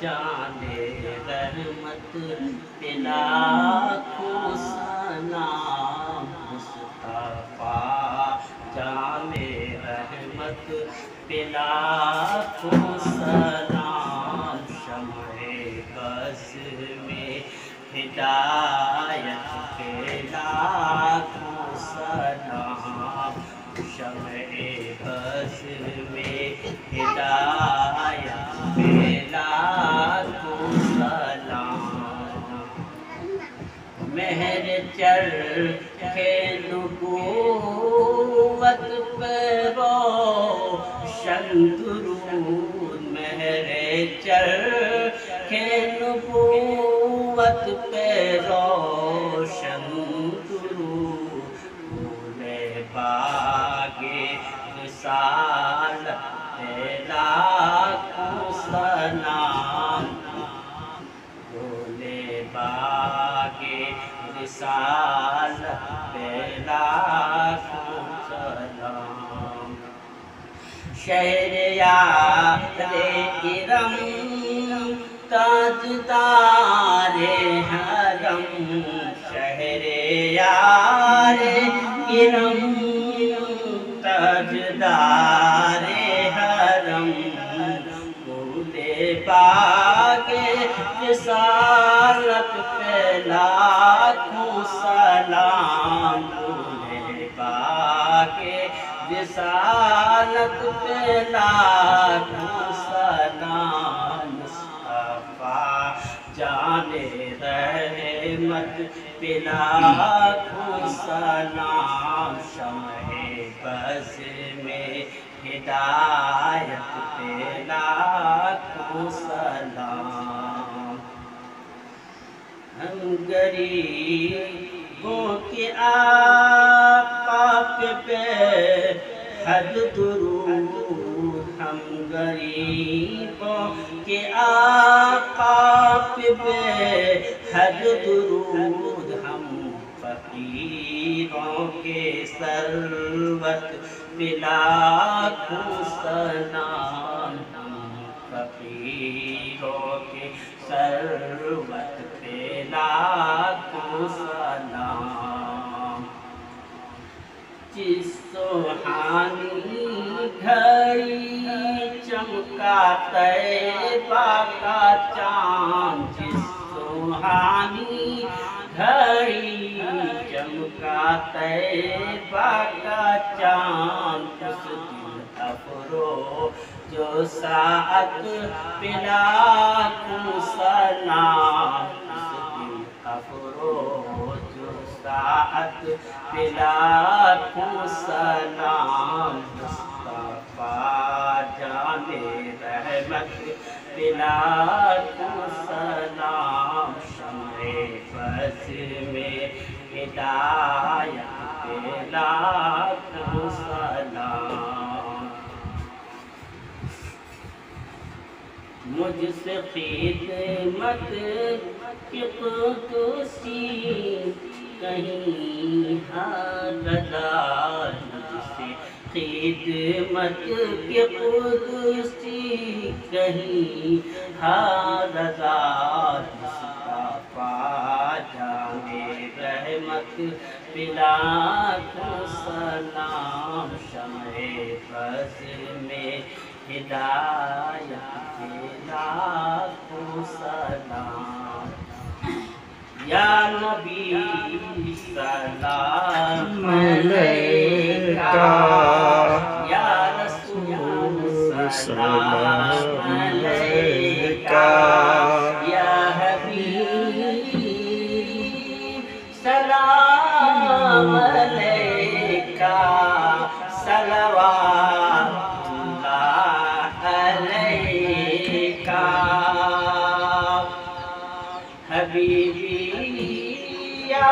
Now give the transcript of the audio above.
جانے رحمت پہ لاکھوں سلام مصطفیٰ جانے رحمت پہ لاکھوں سلام شمع بز میں ہدایت پہ لاکھوں سلام شمع بز میں ہدایت پہ لاکھوں سلام مہر چرخ نبوت پہ روشن درود مہر چرخ نبوت پہ روشن درود پھول باغ رسالت پہ لاکھوں سلام پھول باغ رسالت پہ لاکھوں سلام شہریار ارم تاجدار حرم شہریار ارم تاجدار حرم پھول باغ رسالت پہ لاکھوں سلام پھول باغ رسالت پہ لاکھوں سلام مصطفیٰ جانے رحمت پہ لاکھوں سلام شمع بز میں ہدایت پہ لاکھوں سلام ہم غریبوں کے آقا پہ بے حد درود ہم غریبوں کے آقا پہ بے حد درود ہم فقیروں کے ثروت پہ لاکھوں سلام ہم فقیروں کے ثروت پہ لاکھوں سلام جس سبحانی گھڑی چمکا طیبہ کا چاند جس سبحانی گھڑی چمکا طیبہ کا چاند اس دل افرو جو ساعت پہ لاکھوں سلام اس دل افرو جو ساعت پہ لاکھوں سلام مصطفیٰ جانے رحمت پہ لاکھوں سلام شمع بز میں ہدایت پہ لاکھوں سلام مجھ سے خدمت کی قدسی کہیں حاضر مجھ سے خدمت کی قدسی کہیں حاضر مصطفیٰ جانے رحمت پہ لاکھوں سلام شمع بز میں ہدایت پہ لاکھوں سلام یا نبی سلام علیکہ یا رسول سلام علیکہ یا حبیب سلام علیکہ صلوات اللہ علیکہ حبیبی یا